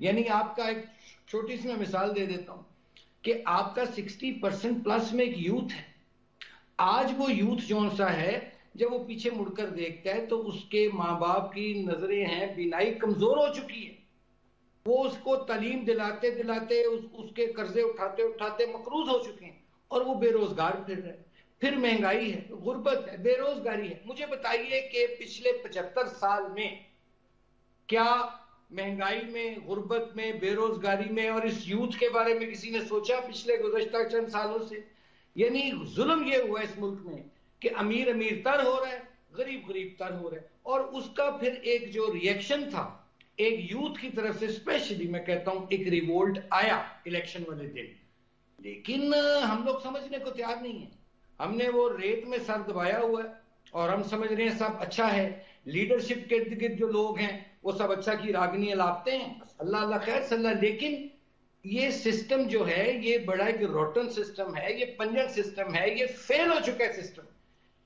یعنی آپ کا ایک چھوٹی سی میں مثال دے دیتا ہوں کہ آپ کا 60% پلس میں ایک یوتھ ہے. آج وہ یوتھ جون سا ہے جب وہ پیچھے مڑ کر دیکھتا ہے تو اس کے ماں باپ کی نظریں ہیں بینائی کمزور ہو چکی ہے. وہ اس کو تعلیم دلاتے دلاتے اس کے قرضے اٹھاتے اٹھاتے مقروض ہو چکے ہیں اور وہ بے روزگار پھر رہے. پھر مہنگائی ہے, غربت ہے, بے روزگاری ہے. مجھے بتائیے کہ پچھلے 75 سال میں کیا مہنگائی میں, غربت میں, بے روزگاری میں اور اس یوتھ کے بارے میں کسی نے سوچا پچھلے گزشتہ چند سالوں سے؟ یعنی ظلم یہ ہوا اس ملک میں کہ امیر امیر تر ہو رہا ہے, غریب غریب تر ہو رہا ہے. اور اس کا پھر ایک جو ری ایکشن تھا ایک یوتھ کی طرف سے اسپیشلی میں کہتا ہوں ایک ریوولٹ آیا الیکشن والے دن. لیکن ہم لوگ سمجھنے کو تیار نہیں ہیں. ہم نے وہ ریت میں سر دبایا ہوا ہے اور ہم سمجھ رہے ہیں سب اچھا ہے. لیڈرشپ کے ارد گرد جو لوگ ہیں وہ سب اچھا کی راگنی الاپتے ہیں, اللہ اللہ خیر صلی اللہ. لیکن یہ سسٹم جو ہے یہ بڑا ایک روٹن سسٹم ہے, یہ پنجن سسٹم ہے, یہ فیل ہو چکا ہے سسٹم.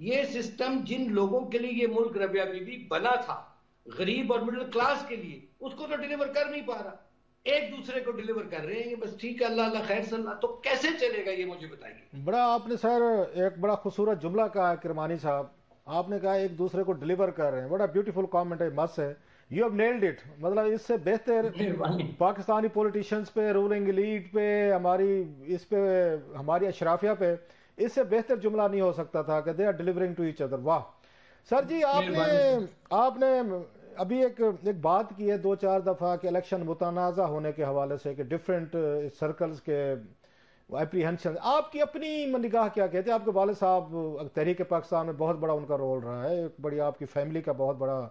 یہ سسٹم جن لوگوں کے لیے یہ ملک ربیہ بیوی بنا تھا, غریب اور مڈل کلاس کے لیے, اس کو تو ڈیلیور کر نہیں پا رہا. ایک دوسرے کو ڈیلیور کر رہے ہیں بس. ٹھیک ہے, اللہ اللہ خیر صلی اللہ. تو کیسے چلے گا یہ مجھے بتائیے. بڑا آپ نے سر ایک بڑا خوبصورت جملہ کہا کرمانی صاحب. آپ نے کہا ایک دوسرے کو ڈیلیور کر رہے ہیں. بڑا بیوٹیفل کامنٹ ہے, مست ہے. You have nailed it. مطلب اس سے بہتر پاکستانی پولیٹیشینز پہ, رولنگ لیڈ پہ, ہماری اس پہ, ہماری اشرافیہ پہ, اس سے بہتر جملہ نہیں ہو سکتا تھا کہ they are delivering to each other. واہ سر جی. آپ نے ابھی ایک بات کی ہے 2-4 دفعہ کہ الیکشن متنازع ہونے کے حوالے سے کہ ڈفرینٹ سرکلز کے اپریہنشن. آپ کی اپنی نگاہ کیا کہتے ہیں؟ آپ کے والد صاحب تحریک پاکستان میں بہت بڑا ان کا رول رہا ہے, ایک بڑی آپ کی فیملی کا بہت بڑا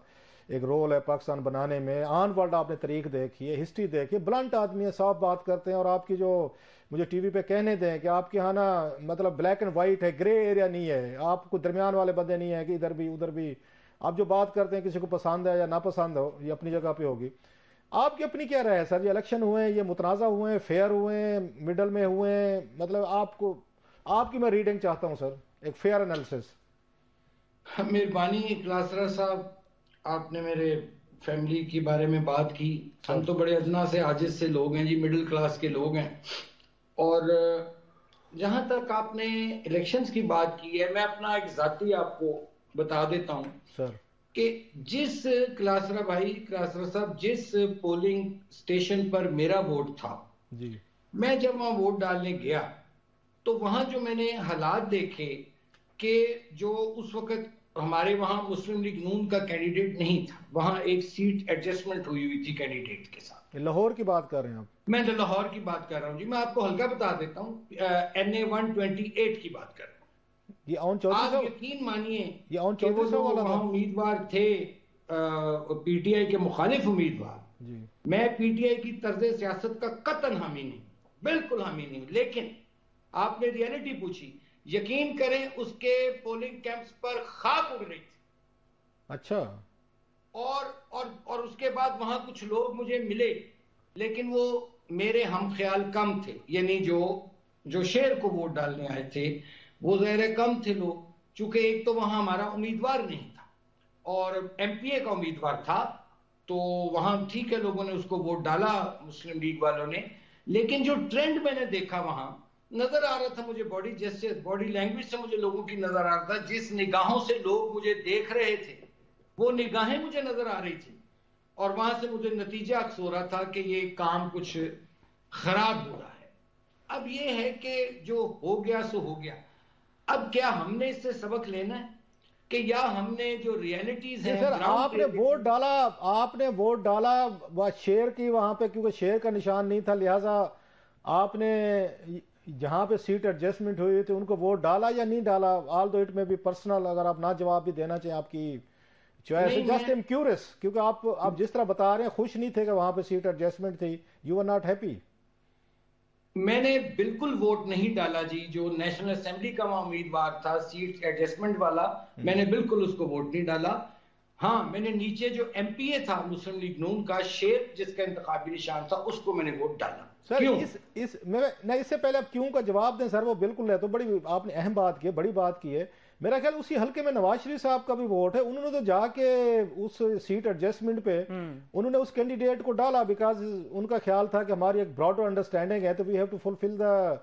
ایک رول ہے پاکستان بنانے میں. آن ورلڈ آپ نے تاریخ دیکھی ہے, ہسٹری دیکھی ہے, بلنٹ آدمی ہے, صاف بات کرتے ہیں. اور آپ کی جو مجھے ٹی وی پہ کہنے دیں کہ آپ کے یہاں نا مطلب بلیک اینڈ وائٹ ہے, گرے ایریا نہیں ہے, آپ کو درمیان والے بندے نہیں ہیں کہ ادھر بھی ادھر بھی. آپ جو بات کرتے ہیں کسی کو پسند ہے یا ناپسند ہو, یہ اپنی جگہ پہ ہوگی. آپ کی اپنی کیا رائے ہے سر؟ یہ الیکشن ہوئے ہیں, یہ متنازع ہوئے ہیں, فیئر ہوئے ہیں, مڈل میں ہوئے ہیں, مطلب آپ کی میں ریڈنگ چاہتا ہوں سر, ایک فیئر انالیسس. مہربانی کلاسرا صاحب, آپ نے میرے فیملی کے بارے میں بات کی. ہم تو بڑے ادنا سے عاجز سے لوگ ہیں جی, مڈل کلاس کے لوگ ہیں. اور جہاں تک آپ نے الیکشنز کی بات کی ہے, میں اپنا ایک ذاتی آپ کو بتا دیتا ہوں سر کہ جس کلاسرا صاحب جس پولنگ سٹیشن پر میرا ووٹ تھا جی, میں جب وہاں ووٹ ڈالنے گیا تو وہاں جو میں نے حالات دیکھے کہ جو اس وقت ہمارے وہاں مسلم لیگ نون کا کینڈیڈیٹ نہیں تھا, وہاں ایک سیٹ ایڈجسٹمنٹ ہوئی تھی کینڈیڈیٹ کے ساتھ. لاہور کی بات کر رہے ہیں آپ؟ میں تو لاہور کی بات کر رہا ہوں جی. میں آپ کو ہلکا بتا دیتا ہوں, NA 128 کی بات کر رہا ہوں. یہ اون چودھری آپ صاحب, یقین مانیے یہ اون کہ وہ چودھری جو صاحب والا وہاں تھا امیدوار تھے پی ٹی آئی کے مخالف امیدوار, جی. میں پی ٹی آئی کی طرز سیاست کا قطعاً حامی نہیں, بالکل حامی نہیں. لیکن آپ نے ریئلٹی پوچھی, یقین کریں اس کے پولنگ کیمپس پر خاک اڑ رہی تھی. اچھا. اور اس کے بعد وہاں کچھ لوگ مجھے ملے, لیکن وہ میرے ہم خیال کم تھے. یعنی جو شہر کو ووٹ ڈالنے آئے تھے وہ ظاہر کم تھے لوگ, چونکہ ایک تو وہاں ہمارا امیدوار نہیں تھا اور ایم پی اے کا امیدوار تھا, تو وہاں ٹھیک ہے لوگوں نے اس کو ووٹ ڈالا مسلم لیگ والوں نے. لیکن جو ٹرینڈ میں نے دیکھا وہاں نظر آ رہا تھا مجھے, باڈی جیسچر, باڈی لینگویج سے مجھے لوگوں کی نظر آ رہا تھا, جس نگاہوں سے لوگ مجھے دیکھ رہے تھے وہ نگاہیں مجھے نظر آ رہی تھی. اور وہاں سے مجھے نتیجہ اخذ ہو رہا تھا کہ یہ کام کچھ خراب ہو رہا ہے. اب یہ ہے کہ جو ہو گیا سو ہو گیا. اب کیا ہم نے اس سے سبق لینا ہے کہ یا ہم نے جو ریئلٹیز ہیں سر آپ نے ووٹ ڈالا شیر کی وہاں پہ, کیونکہ شیر کا نشان نہیں تھا, لہٰذا آپ نے جہاں پہ سیٹ ایڈجسٹمنٹ ہوئی تھی ان کو ووٹ ڈالا یا نہیں ڈالا؟ آل دو اٹ میں بھی پرسنل, اگر آپ نہ جواب بھی دینا چاہیں آپ کی چوائس ہے. جسٹ ایم کیورس, کیونکہ آپ جس طرح بتا رہے ہیں خوش نہیں تھے کہ وہاں پہ سیٹ ایڈجسٹمنٹ تھی, یو آر ناٹ ہیپی. میں نے بالکل ووٹ نہیں ڈالا جی. جو نیشنل اسمبلی کا وہاں امیدوار تھا سیٹ ایڈجسٹمنٹ والا, میں نے بالکل اس کو ووٹ نہیں ڈالا. ہاں میں نے نیچے جو ایم پی اے تھا مسلم لیگ نون کا, شیر جس کا انتخابی نشان تھا, اس کو میں نے ووٹ ڈالا. سر اس سے پہلے آپ کیوں کا جواب دیں سر, وہ بالکل ہے تو بڑی آپ نے اہم بات کی ہے, بڑی بات کی ہے. میرا خیال اسی حلقے میں نواز شریف صاحب کا بھی ووٹ ہے. انہوں نے تو جا کے اس سیٹ ایڈجسٹمنٹ پہ انہوں نے اس کینڈیڈیٹ کو ڈالا بیکاز ان کا خیال تھا کہ ہماری ایک براڈر انڈرسٹینڈنگ ہے تو وی ہیو ٹو فلفل دا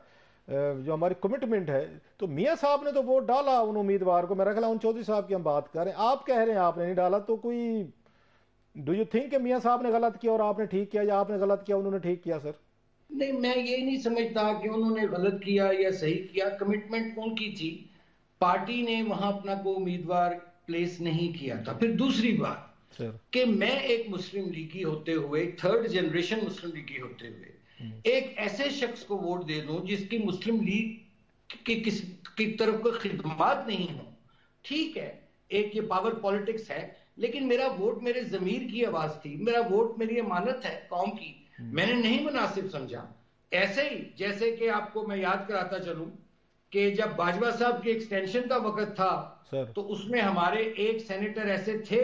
جو ہماری کمٹمنٹ ہے. تو میاں صاحب نے تو ووٹ ڈالا ان امیدوار کو. میرا خیال ہے ان چودھری صاحب کی ہم بات کر رہے ہیں, آپ کہہ رہے ہیں آپ نے نہیں ڈالا, تو کوئی ڈو یو تھنک کہ میاں صاحب نے غلط کیا اور آپ نے ٹھیک کیا, یا آپ نے غلط کیا انہوں نے ٹھیک کیا سر؟ نہیں, میں یہ نہیں سمجھتا کہ انہوں نے غلط کیا یا صحیح کیا. کمٹمنٹ ان کی تھی, پارٹی نے وہاں اپنا کوئی امیدوار پلیس نہیں کیا تھا. پھر دوسری بات کہ میں ایک مسلم لیگی ہوتے ہوئے, تھرڈ جنریشن مسلم لیگی ہوتے ہوئے ایک ایسے شخص کو ووٹ دے دوں جس کی مسلم لیگ کی طرف کوئی خدمات نہیں ہوں, ٹھیک ہے, ایک یہ پاور پالیٹکس ہے, لیکن میرا ووٹ میرے ضمیر کی آواز تھی, میرا ووٹ میری امانت ہے قوم کی, میں نے نہیں مناسب سمجھا. ایسے ہی جیسے کہ آپ کو میں یاد کراتا چلوں کہ جب باجوہ صاحب کی ایکسٹینشن کا وقت تھا تو اس میں ہمارے ایک سینیٹر ایسے تھے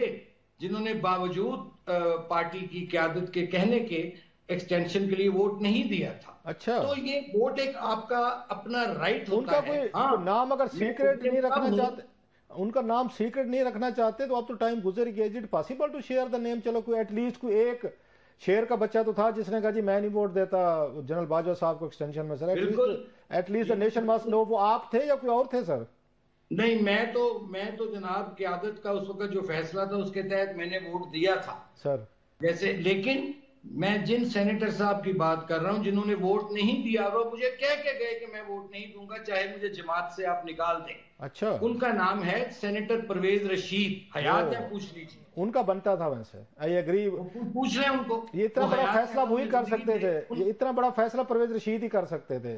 جنہوں نے باوجود پارٹی کی قیادت کے کہنے کے ایکسٹینشن کے لیے ووٹ نہیں دیا تھا. اچھا, تو یہ ووٹ ایک آپ کا اپنا رائٹ ہوتا ہے. ان کا کوئی نام اگر سیکرٹ نہیں رکھنا چاہتے, ان کا نام سیکرٹ نہیں رکھنا چاہتے تو اب تو ٹائم گزر گیا. Is it possible to share the name? چلو کوئی ایٹ لیسٹ کوئی ایک شیر کا بچہ تو تھا جس نے کہا جی میں نہیں ووٹ دیتا جنرل باجوہ صاحب کو ایکسٹینشن میں. Sir at least the nation must know وہ آپ تھے یا کوئی اور تھے سر؟ نہیں, میں تو جناب قیادت کا اس وقت جو فیصلہ تھا اس کے تحت میں نے ووٹ دیا تھا سر. جیسے, لیکن میں جن سینیٹر صاحب کی بات کر رہا ہوں جنہوں نے ووٹ نہیں دیا وہ مجھے کہہ کے گئے کہ میں ووٹ نہیں دوں گا چاہے مجھے جماعت سے آپ نکال دیں. اچھا, ان کا نام ہے سینیٹر پرویز رشید. حیات ہے, پوچھ لیجیے, ان کا بنتا تھا ویسے. آئی ایگری, پوچھ رہے ہیں ان کو. یہ اتنا بڑا فیصلہ وہی کر سکتے تھے, یہ اتنا بڑا فیصلہ پرویز رشید ہی کر سکتے تھے,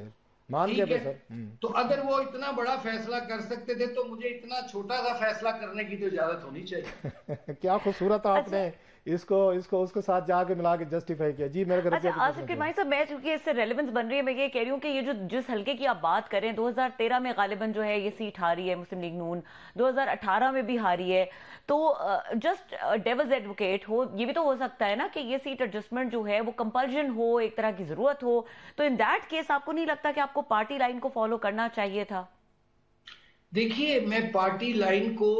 مان گئے سر. تو اگر وہ اتنا بڑا فیصلہ کر سکتے تھے تو مجھے اتنا چھوٹا سا فیصلہ کرنے کی تو اجازت ہونی چاہیے. کیا خوبصورت آپ نے اس کو اس کے ساتھ جا کے ملا کے جسٹیفائی کیا. جی میرے گھر. آصف کرمانی صاحب, میں چونکہ اس سے ریلیونس بن رہی ہے, میں یہ کہہ رہی ہوں کہ یہ جس حلقے کی آپ بات کریں 2013 میں غالباً جو ہے یہ سیٹ ہاری ہے مسلم لیگ نون, 2018 میں بھی ہاری ہے, تو جسٹ ڈیولز ایڈوکیٹ ہو, یہ بھی تو ہو سکتا ہے نا کہ یہ سیٹ ایڈجسٹمنٹ جو ہے وہ کمپلشن ہو, ایک طرح کی ضرورت ہو, تو ان دیٹ کیس آپ کو نہیں لگتا کہ آپ کو پارٹی لائن کو فالو کرنا چاہیے تھا؟ دیکھیے, میں پارٹی لائن کو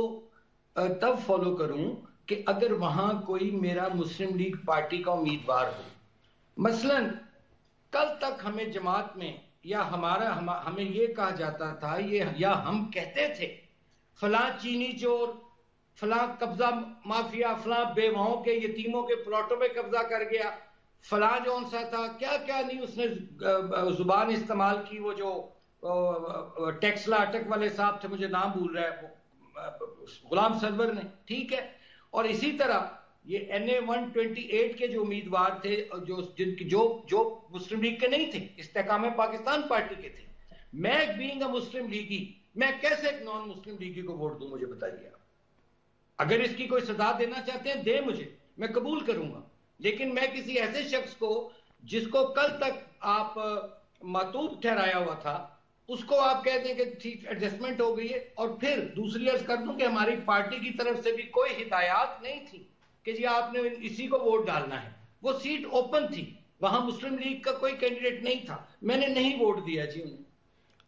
تب فالو کروں کہ اگر وہاں کوئی میرا مسلم لیگ پارٹی کا امیدوار ہو. مثلا کل تک ہمیں جماعت میں یا ہمیں یہ کہا جاتا تھا, یا ہم کہتے تھے فلاں چینی چور, فلاں قبضہ مافیا, فلاں بیواؤں کے یتیموں کے پلاٹوں پہ قبضہ کر گیا, فلاں جو ان سا تھا کیا کیا نہیں اس نے زبان استعمال کی. وہ جو ٹیکسلا اٹک والے صاحب تھے, مجھے نام بھول رہا ہے, غلام سرور نے, ٹھیک ہے. اور اسی طرح یہ NA-128 کے جو امیدوار تھے جو مسلم لیگ کے نہیں تھے, استحکام پاکستان پارٹی کے تھے. میں بینگ اے مسلم لیگی, میں کیسے ایک نان مسلم لیگی کو ووٹ دوں؟ مجھے بتائیے. اگر اس کی کوئی سزا دینا چاہتے ہیں دیں مجھے, میں قبول کروں گا. لیکن میں کسی ایسے شخص کو جس کو کل تک آپ معتوب ٹھہرایا ہوا تھا, اس کو آپ کہتے ہیں کہ ٹھیک ایڈجسٹمنٹ ہو گئی ہے, اور پھر دوسری عرض کر دوں کہ ہماری پارٹی کی طرف سے بھی کوئی ہدایات نہیں تھی کہ جی آپ نے اسی کو ووٹ ڈالنا ہے. وہ سیٹ اوپن تھی, وہاں مسلم لیگ کا کوئی کینڈیڈیٹ نہیں تھا, میں نے نہیں ووٹ دیا جی انہیں.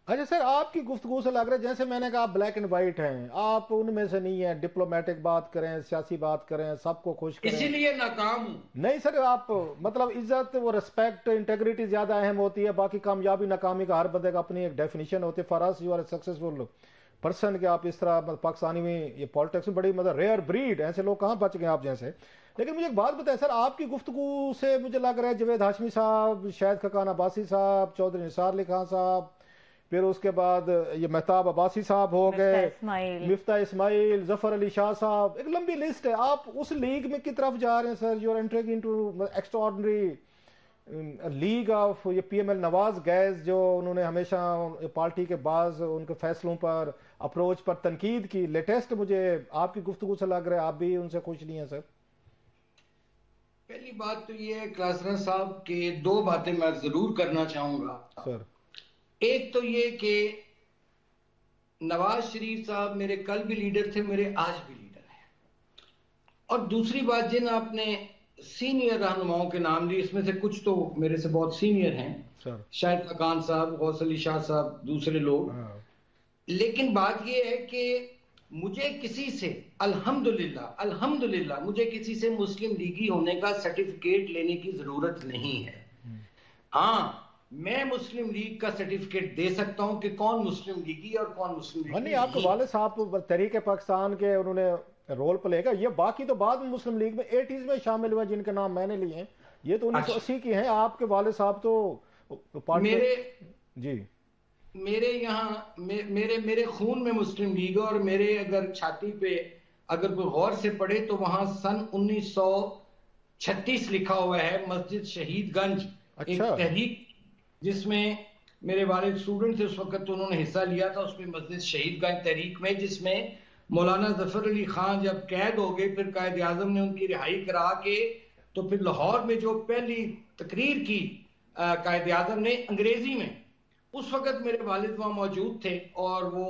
اچھا سر, آپ کی گفتگو سے لگ رہا ہے جیسے میں نے کہا آپ بلیک اینڈ وائٹ ہیں, آپ ان میں سے نہیں ہیں, ڈپلومیٹک بات کریں, سیاسی بات کریں, سب کو خوش کریں. اسی لیے ناکام ہوں. نہیں سر, آپ مطلب عزت و رسپیکٹ, انٹیگریٹی زیادہ اہم ہوتی ہے. باقی کامیابی ناکامی کا ہر بندے کا اپنی ایک ڈیفینیشن ہوتی ہے. For us you are a successful person کہ آپ اس طرح پاکستانی میں یہ پالیٹکس میں بڑی مطلب ریئر بریڈ, ایسے لوگ کہاں بچ گئے آپ جیسے. لیکن مجھے ایک بات بتائیں سر, آپ کی گفتگو سے مجھے لگ رہا ہے جوید ہاشمی صاحب, شاہد خاقان عباسی صاحب, چودھری نثار علی خان صاحب, پھر اس کے بعد یہ مہتاب عباسی صاحب ہو گئے, مفتاح اسماعیل, ظفر علی شاہ صاحب, ایک لمبی لسٹ ہے. آپ اس لیگ میں کی طرف جا رہے ہیں sir, you are entering into extraordinary league of یہ P M L Nawaz guys, جو انہوں نے ہمیشہ پارٹی کے بعض ان کے فیصلوں پر, اپروچ پر تنقید کی. لیٹسٹ مجھے آپ کی گفتگو سے لگ رہا ہے آپ بھی ان سے خوش نہیں ہیں سر. پہلی بات تو یہ ہے کلاسرا صاحب کے دو باتیں میں ضرور کرنا چاہوں گا سر. ایک تو یہ کہ نواز شریف صاحب میرے کل بھی لیڈر تھے, میرے آج بھی لیڈر ہیں. اور دوسری بات, جن آپ نے سینئر رہنماؤں کے نام لیے, اس میں سے کچھ تو میرے سے بہت سینئر ہیں, شاہد خاقان صاحب, غوث علی شاہ صاحب, دوسرے لوگ, لیکن بات یہ ہے کہ مجھے کسی سے الحمدللہ مجھے کسی سے مسلم لیگی ہونے کا سرٹیفکیٹ لینے کی ضرورت نہیں ہے. ہاں میں مسلم لیگ کا سرٹیفکیٹ دے سکتا ہوں کہ کون مسلم لیگی اور کون مسلم لیگی نہیں. آپ کے والد صاحب تحریک پاکستان کے انہوں نے رول پلے گا. یہ باقی تو بعد میں مسلم لیگ میں 80s میں شامل ہوا جن کے نام میں نے لیے ہیں. یہ تو 1980 کی ہیں. آپ کے والد صاحب تو میرے جی میرے یہاں میرے خون میں مسلم لیگ اور میرے اگر چھاتی پہ اگر کوئی غور سے پڑھے تو وہاں سن 1936 لکھا ہوا ہے. مسجد شہید گنج ایک تحریک جس میں میرے والد اسٹوڈنٹ تھے اس وقت, تو انہوں نے حصہ لیا تھا اس میں مسجد شہید گنج تحریک میں, جس میں مولانا ظفر علی خان جب قید ہو گئے پھر قائد اعظم نے ان کی رہائی کرا کے تو پھر لاہور میں جو پہلی تقریر کی قائد اعظم نے انگریزی میں, اس وقت میرے والد وہاں موجود تھے اور وہ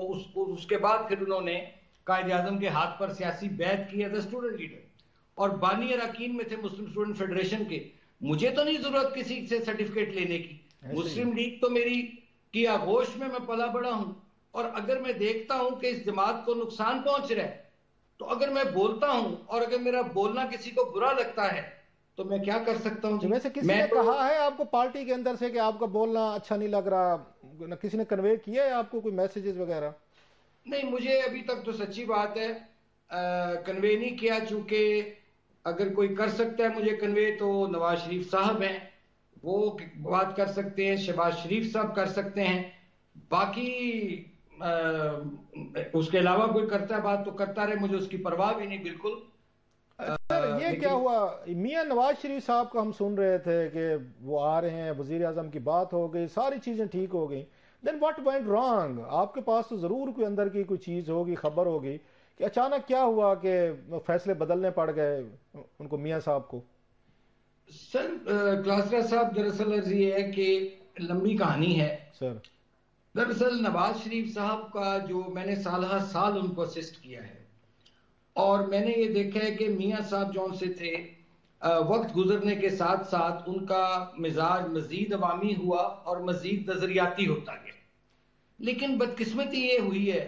اس کے بعد پھر انہوں نے قائد اعظم کے ہاتھ پر سیاسی بیعت کی ایز اے اسٹوڈنٹ لیڈر اور بانی اراکین میں تھے مسلم اسٹوڈنٹ فیڈریشن کے. مجھے تو نہیں ضرورت کسی سے سرٹیفکیٹ لینے کی. مسلم لیگ تو میری کی آغوش میں پلا بڑا ہوں, اور اگر میں دیکھتا ہوں کہ اس جماعت کو نقصان پہنچ رہا ہے تو اگر میں بولتا ہوں اور اگر میرا بولنا کسی کو برا لگتا ہے تو میں کیا کر سکتا ہوں. ویسے کسی نے کہا ہے آپ کو پارٹی کے اندر سے کہ آپ کا بولنا اچھا نہیں لگ رہا, کسی نے کنوے کیا ہے آپ کو کوئی میسیجز وغیرہ؟ نہیں, مجھے ابھی تک تو سچی بات ہے کنوے نہیں کیا, چونکہ اگر کوئی کر سکتا ہے مجھے کنوے تو نواز شریف صاحب ہیں, وہ بات کر سکتے ہیں, شہباز شریف صاحب کر سکتے ہیں, باقی اس کے علاوہ کوئی کرتا ہے بات تو کرتا رہے, مجھے اس کی پرواہ بھی نہیں بالکل. یہ کیا ہوا میاں نواز شریف صاحب کا ہم سن رہے تھے کہ وہ آ رہے ہیں, وزیر اعظم کی بات ہو گئی, ساری چیزیں ٹھیک ہو گئی, دین واٹ وینٹ رانگ؟ آپ کے پاس تو ضرور کوئی اندر کی کوئی چیز ہوگی, خبر ہوگی کہ اچانک کیا ہوا کہ فیصلے بدلنے پڑ گئے ان کو, میاں صاحب کو. سر کلاسرا صاحب دراصل عرض یہ ہے کہ لمبی کہانی ہے سر. دراصل نواز شریف صاحب کا جو میں نے سالہ سال ان کو اسسٹ کیا ہے اور میں نے یہ دیکھا ہے کہ میاں صاحب جون سے تھے وقت گزرنے کے ساتھ ساتھ ان کا مزاج مزید عوامی ہوا اور مزید نظریاتی ہوتا گیا. لیکن بدقسمتی یہ ہوئی ہے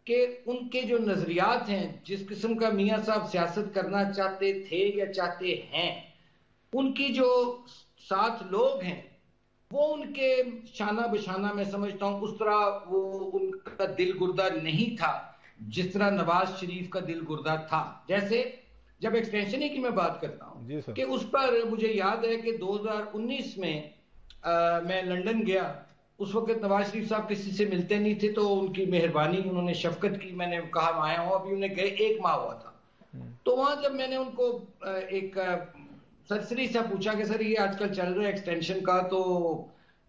کہ ان کے جو نظریات ہیں, جس قسم کا میاں صاحب سیاست کرنا چاہتے تھے یا چاہتے ہیں, ان کی جو ساتھ لوگ ہیں وہ ان کے شانہ بشانہ میں سمجھتا ہوں اس طرح وہ ان کا دل گردہ نہیں تھا جس طرح نواز شریف کا دل گردہ تھا. جیسے جب ایکسٹینشن کی میں بات کرتا ہوں کہ اس پر مجھے یاد ہے کہ 2019 میں میں لندن گیا, اس وقت نواز شریف صاحب کسی سے ملتے نہیں تھے, تو ان کی مہربانی, انہوں نے شفقت کی, میں نے کہا میں آیا ہوں, ابھی انہیں گئے 1 ماہ ہوا تھا. تو وہاں جب میں نے ان کو ایک سرسری سے پوچھا کہ سر یہ آج کل چل رہا ہے ایکسٹینشن کا تو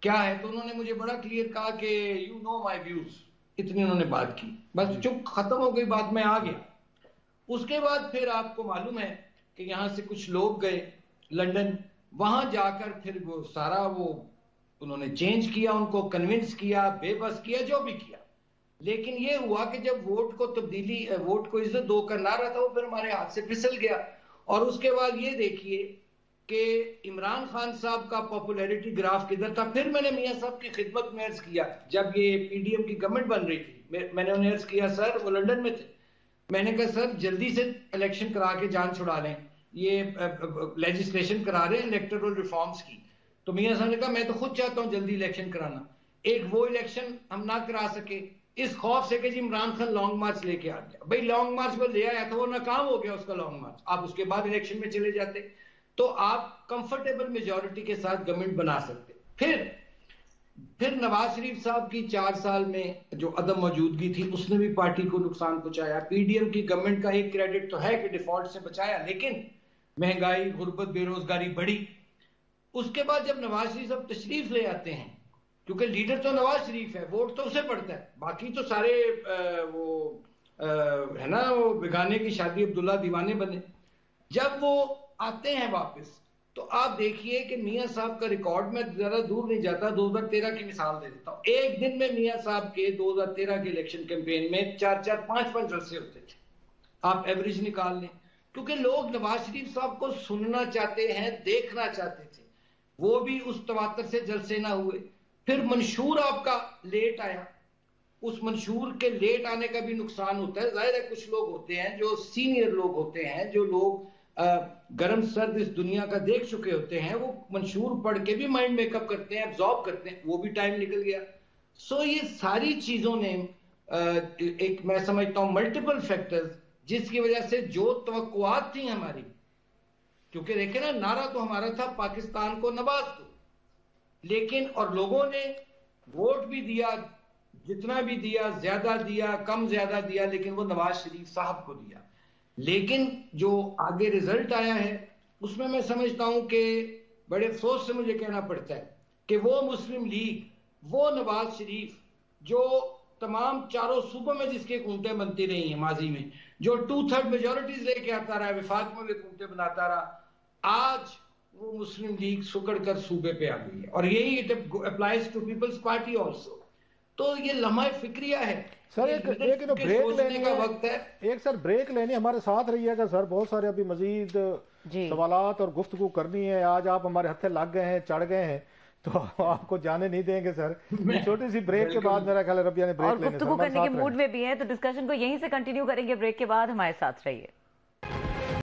کیا ہے, تو انہوں نے مجھے بڑا کلیئر کہا کہ یو نو مائی ویوز, اتنی انہوں نے بات کی, بس چپ ختم ہو گئی بات, میں آ گیا. اس کے بعد پھر آپ کو معلوم ہے کہ یہاں سے کچھ لوگ گئے لندن, وہاں جا کر پھر وہ سارا وہ انہوں نے چینج کیا, ان کو کنونس کیا, بے بس کیا, جو بھی کیا. لیکن یہ ہوا کہ جب ووٹ کو تبدیلی, ووٹ کو عزت دو کر نہ رہا تھا, وہ پھر ہمارے ہاتھ سے پھسل گیا. اور اس کے بعد یہ دیکھیے کہ عمران خان صاحب کا پاپولیرٹی گراف کدھر تھا. پھر میں نے میاں صاحب کی خدمت میں عرض کیا جب یہ پی ڈی ایم کی گورنمنٹ بن رہی تھی, میں نے انہیں عرض کیا, سر وہ لندن میں تھے, میں نے کہا سر جلدی سے الیکشن کرا کے جان چھڑا لیں, یہ لیجسلیشن کرا رہے ہیں الیکٹورل ریفارمز کی. تو میاں صاحب نے کہا میں تو خود چاہتا ہوں جلدی الیکشن کرانا. ایک وہ الیکشن ہم نہ کرا سکے اس خوف سے کہ جی عمران خان لانگ مارچ لے کے آ گیا. بھائی لانگ مارچ وہ لے آیا تھا, وہ ناکام ہو گیا اس کا لانگ مارچ, آپ اس کے بعد الیکشن میں چلے جاتے تو آپ کمفرٹیبل میجورٹی کے ساتھ گورنمنٹ بنا سکتے. پھر نواز شریف صاحب کی 4 سال میں جو عدم موجودگی تھی اس نے بھی پارٹی کو نقصان پہنچایا. پی ڈی ایم کی گورنمنٹ کا ایک کریڈٹ تو ہے کہ ڈیفالٹ سے بچایا, لیکن مہنگائی, غربت, بے روزگاری بڑھی. اس کے بعد جب نواز شریف صاحب تشریف لے آتے ہیں, کیونکہ لیڈر تو نواز شریف ہے, ووٹ تو اسے پڑتا ہے, باقی تو سارے وہ ہے نا وہ بگانے کی شادی عبداللہ دیوانے بنے. جب وہ آتے ہیں واپس تو آپ دیکھیے کہ میاں صاحب کا ریکارڈ, میں زیادہ دور نہیں جاتا, 2013 کی مثال دے دیتا ہوں. ایک دن میں میاں صاحب کے 2013 کے الیکشن کیمپین میں 4-4, 5-5 جلسے ہوتے تھے. آپ ایوریج نکال لیں, کیونکہ لوگ نواز شریف صاحب کو سننا چاہتے ہیں, دیکھنا چاہتے تھے. وہ بھی اس تواتر سے جلسے نہ ہوئے. پھر منشور آپ کا لیٹ آیا, اس منشور کے لیٹ آنے کا بھی نقصان ہوتا ہے. ظاہر ہے کچھ لوگ ہوتے ہیں جو سینئر لوگ ہوتے ہیں, جو لوگ گرم سرد اس دنیا کا دیکھ چکے ہوتے ہیں, وہ منشور پڑھ کے بھی مائنڈ میک اپ کرتے ہیں, ایبزارب کرتے ہیں, وہ بھی ٹائم نکل گیا. سو یہ ساری چیزوں نے ایک میں سمجھتا ہوں ملٹیپل فیکٹرز, جس کی وجہ سے جو توقعات تھیں ہماری, کیونکہ دیکھیں نا نعرہ تو ہمارا تھا پاکستان کو نواز دو, لیکن اور لوگوں نے ووٹ بھی دیا, جتنا بھی دیا, زیادہ دیا کم زیادہ دیا, لیکن وہ نواز شریف صاحب کو دیا. لیکن جو آگے رزلٹ آیا ہے اس میں سمجھتا ہوں کہ بڑے افسوس سے مجھے کہنا پڑتا ہے کہ وہ مسلم لیگ, وہ نواز شریف جو تمام چاروں صوبوں میں جس کی حکومتیں بنتی رہی ہیں ماضی میں, جو 2/3 میجورٹیز لے کے آتا رہا, وفاق میں بھی حکومتیں بناتا رہا, آج وہ مسلم لیگ سکڑ کر صوبے پہ آ گئی ہے. اور یہی applies to Peoples Party also. تو یہ لمحہ فکریہ ہے سر. ایک بریک لینی کا وقت ہے, ایک سر بریک لینی, ہمارے ساتھ رہیے گا سر. بہت سارے ابھی مزید سوالات اور گفتگو کرنی ہے. آج آپ ہمارے ہتھے لگ گئے ہیں, چڑھ گئے ہیں, تو آپ کو جانے نہیں دیں گے سر. چھوٹی سی بریک کے بعد میرا خیال ہے ربیہ نے بریک لینے گفتگو کرنے کے موڈ میں بھی ہیں, تو ڈسکشن کو یہیں سے کنٹینیو کریں گے. بریک کے بعد ہمارے ساتھ رہیے.